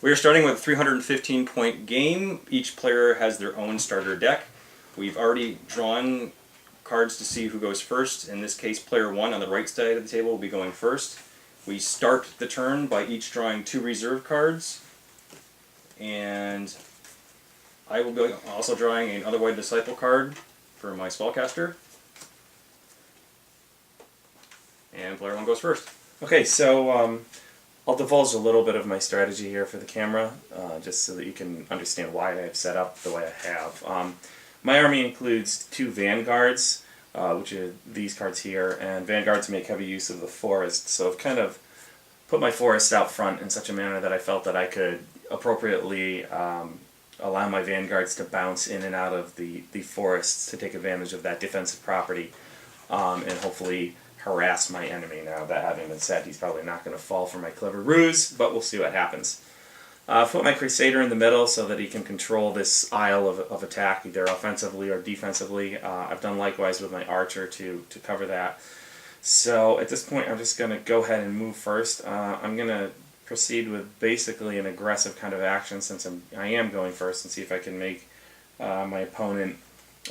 We are starting with a 315-point game. Each player has their own starter deck. We've already drawn cards to see who goes first. In this case, player 1 on the right side of the table will be going first. We start the turn by each drawing 2 reserve cards. And I will be also drawing an Otherwise Disciple card for my spellcaster. And player 1 goes first. Okay, so I'll divulge a little bit of my strategy here for the camera, just so that you can understand why I've set up the way I have. My army includes 2 vanguards, which are these cards here, and vanguards make heavy use of the forest, so I've kind of put my forest out front in such a manner that I felt that I could appropriately allow my vanguards to bounce in and out of the forests to take advantage of that defensive property, and hopefully harass my enemy. Now, that having been said, he's probably not going to fall for my clever ruse, but we'll see what happens. Put my Crusader in the middle so that he can control this aisle of attack, either offensively or defensively. I've done likewise with my Archer to cover that. So at this point, I'm just going to go ahead and move first. I'm going to proceed with basically an aggressive kind of action since I am going first, and see if I can make my opponent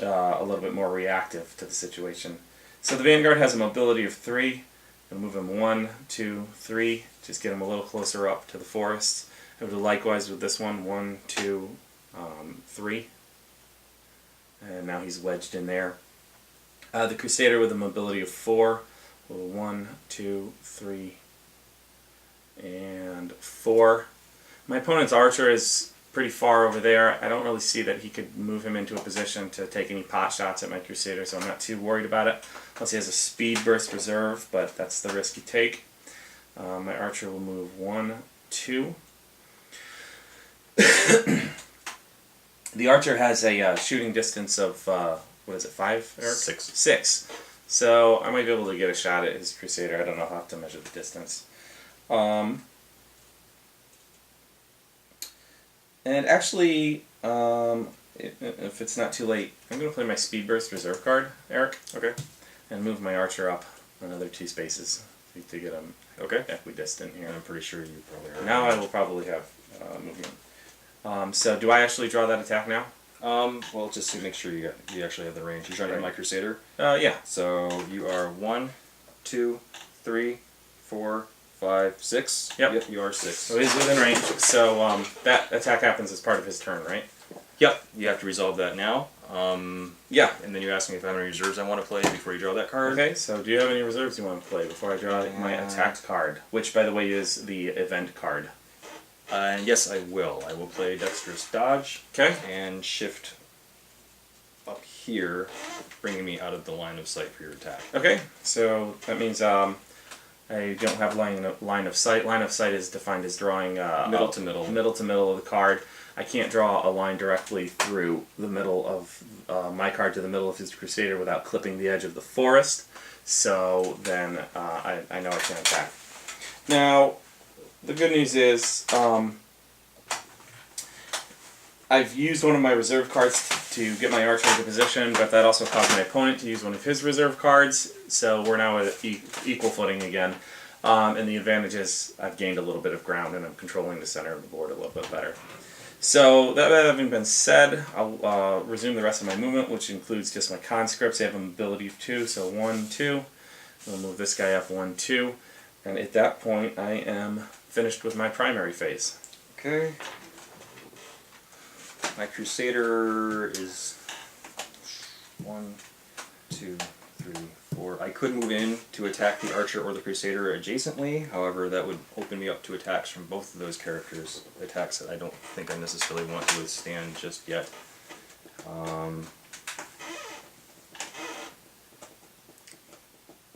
a little bit more reactive to the situation. So the Vanguard has a mobility of 3. I'll move him 1, 2, 3, just get him a little closer up to the forest. I will do likewise with this one, 1, 2, 3. And now he's wedged in there. The Crusader with a mobility of 4, 1, 2, 3, and 4. My opponent's Archer is pretty far over there. I don't really see that he could move him into a position to take any pot shots at my Crusader, so I'm not too worried about it. Plus he has a speed burst reserve, but that's the risk you take. My Archer will move 1, 2. The Archer has a shooting distance of, what is it, 5, Eric? 6. 6. So I might be able to get a shot at his Crusader. I don't know how to measure the distance. And actually, if it's not too late, I'm going to play my Speed Burst Reserve card, Eric. Okay. And move my Archer up another 2 spaces to get him equidistant here. I'm pretty sure you probably are. Now I will probably have movement. So do I actually draw that attack now? Well, just to make sure you actually have the range. You're trying to hit my Crusader? Yeah. So you are 1, 2, 3, 4, 5, 6. Yep. You are 6. So he's within range. So that attack happens as part of his turn, right? Yep. You have to resolve that now. Yeah. And then you ask me if I have any reserves I want to play before you draw that card. Okay, so do you have any reserves you want to play before I draw my attacked card? Which, by the way, is the event card. Yes, I will. I will play Dexterous Dodge. Okay. And shift up here, bringing me out of the line of sight for your attack. Okay, so that means I don't have line of sight. Line of sight is defined as drawing middle to middle. Middle to middle of the card. I can't draw a line directly through the middle of my card to the middle of his Crusader without clipping the edge of the forest. So then I know I can attack. Now, the good news is I've used one of my reserve cards to get my Archer into position, but that also caused my opponent to use one of his reserve cards, so we're now at equal footing again. And the advantage is I've gained a little bit of ground and I'm controlling the center of the board a little bit better. So that having been said, I'll resume the rest of my movement, which includes just my conscripts. They have a mobility of 2, so 1, 2. I'll move this guy up 1, 2. And at that point, I am finished with my primary phase. Okay. My Crusader is 1, 2, 3, 4. I could move in to attack the Archer or the Crusader adjacently. However, that would open me up to attacks from both of those characters. Attacks that I don't think I necessarily want to withstand just yet.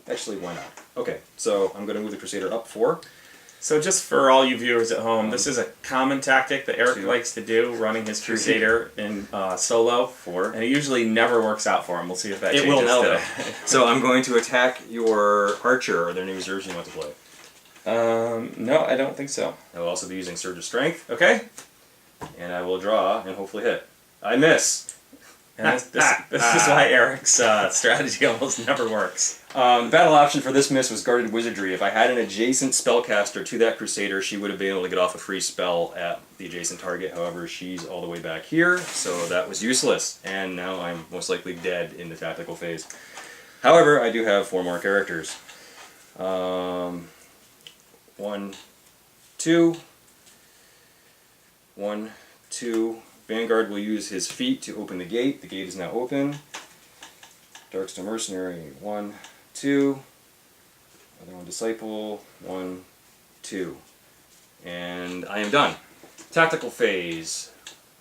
Actually, why not? Okay, so I'm going to move the Crusader up 4. So just for all you viewers at home, this is a common tactic that Eric likes to do, running his Crusader in solo. 4. And it usually never works out for him. We'll see if that changes will now, today. though. So I'm going to attack your Archer. Are there any reserves you want to play? No, I don't think so. I will also be using Surge of Strength. Okay. And I will draw and hopefully hit. I miss! And this is why Eric's strategy almost never works. The battle option for this miss was Guarded Wizardry. If I had an adjacent spellcaster to that Crusader, she would have been able to get off a free spell at the adjacent target. However, she's all the way back here, so that was useless. And now I'm most likely dead in the tactical phase. However, I do have 4 more characters. 1, 2. 1, 2. Vanguard will use his feet to open the gate. The gate is now open. Darkstone Mercenary, 1, 2. Other one Disciple, 1, 2. And I am done. Tactical phase.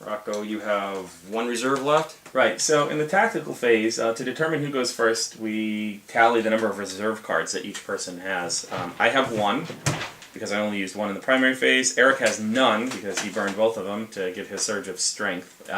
Rocco, you have 1 reserve left. Right, so in the tactical phase, to determine who goes first, we tally the number of reserve cards that each person has. I have 1, because I only used 1 in the primary phase. Eric has none, because he burned both of them to give his surge of strength.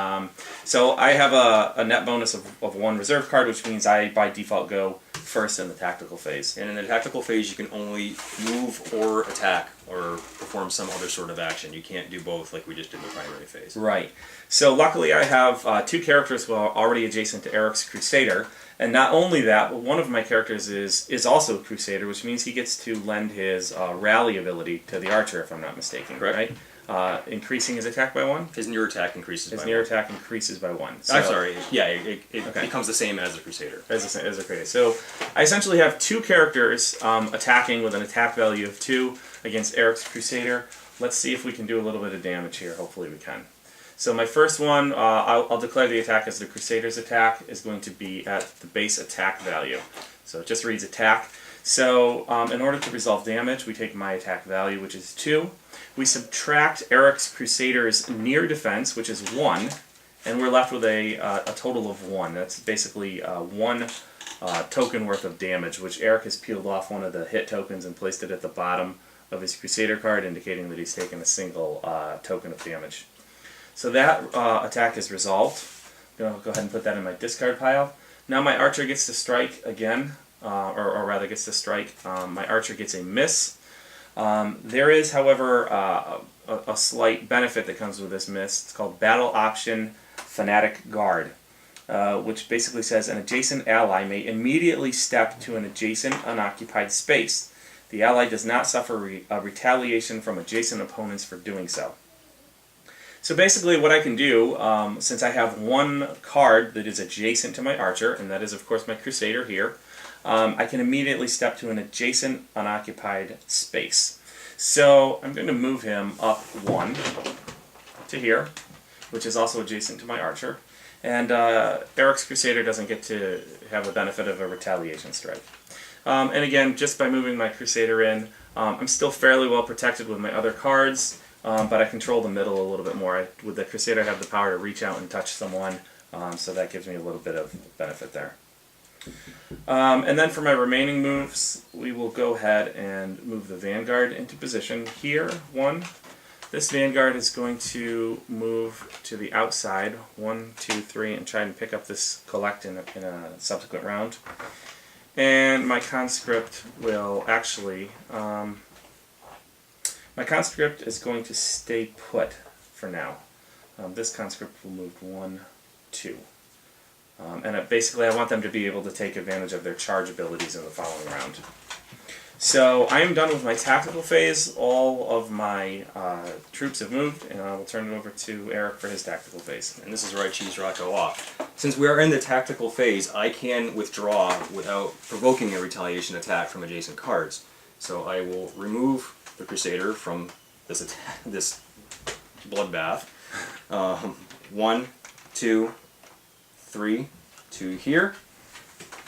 So I have a net bonus of 1 reserve card, which means I, by default, go first in the tactical phase. And in the tactical phase, you can only move or attack or perform some other sort of action. You can't do both like we just did in the primary phase. Right. So luckily I have 2 characters who are already adjacent to Eric's Crusader. And not only that, but one of my characters is also a Crusader, which means he gets to lend his rally ability to the Archer, if I'm not mistaken. Correct. Right? Increasing his attack by 1? His near attack increases by 1. His near attack increases by 1. So, I'm sorry. Yeah, it Okay. becomes the same as the Crusader. As a Crusader. So I essentially have 2 characters attacking with an attack value of 2 against Eric's Crusader. Let's see if we can do a little bit of damage here. Hopefully we can. So my first one, I'll declare the attack as the Crusader's attack, is going to be at the base attack value. So it just reads attack. So in order to resolve damage, we take my attack value, which is 2. We subtract Eric's Crusader's near defense, which is 1, and we're left with a total of 1. That's basically 1 token worth of damage, which Eric has peeled off one of the hit tokens and placed it at the bottom of his Crusader card, indicating that he's taken a single token of damage. So that attack is resolved. I'm going to go ahead and put that in my discard pile. Now my Archer gets to strike again, or rather gets to strike. My Archer gets a miss. There is, however, a slight benefit that comes with this miss. It's called Battle Option Fanatic Guard, which basically says an adjacent ally may immediately step to an adjacent unoccupied space. The ally does not suffer a retaliation from adjacent opponents for doing so. So basically what I can do, since I have 1 card that is adjacent to my Archer, and that is of course my Crusader here, I can immediately step to an adjacent unoccupied space. So I'm going to move him up 1 to here, which is also adjacent to my Archer. And Eric's Crusader doesn't get to have the benefit of a retaliation strike. And again, just by moving my Crusader in, I'm still fairly well protected with my other cards. But I control the middle a little bit more. With the Crusader, I have the power to reach out and touch someone, so that gives me a little bit of benefit there. And then for my remaining moves, we will go ahead and move the Vanguard into position here, 1. This Vanguard is going to move to the outside, 1, 2, 3, and try and pick up this collect in a subsequent round. And my Conscript will actually... my Conscript is going to stay put for now. This Conscript will move 1, 2. And basically I want them to be able to take advantage of their charge abilities in the following round. So I am done with my tactical phase. All of my troops have moved, and I will turn it over to Eric for his tactical phase. And this is where I choose Rocco off. Since we are in the tactical phase, I can withdraw without provoking a retaliation attack from adjacent cards. So I will remove the Crusader from this bloodbath. 1, 2, 3 to here,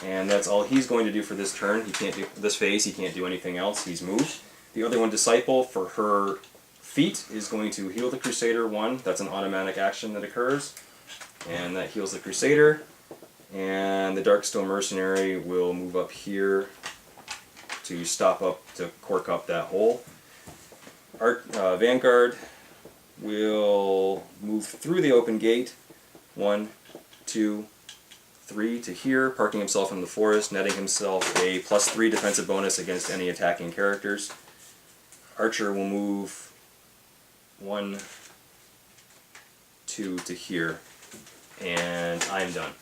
and that's all he's going to do for this turn. He can't do this phase. He can't do anything else. He's moved. The other one, Disciple, for her feat is going to heal the Crusader 1. That's an automatic action that occurs, and that heals the Crusader. And the Darkstone Mercenary will move up here to stop up, to cork up that hole. Vanguard will move through the open gate, 1, 2, 3 to here, parking himself in the forest, netting himself a +3 defensive bonus against any attacking characters. Archer will move 1, 2 to here, and I'm done.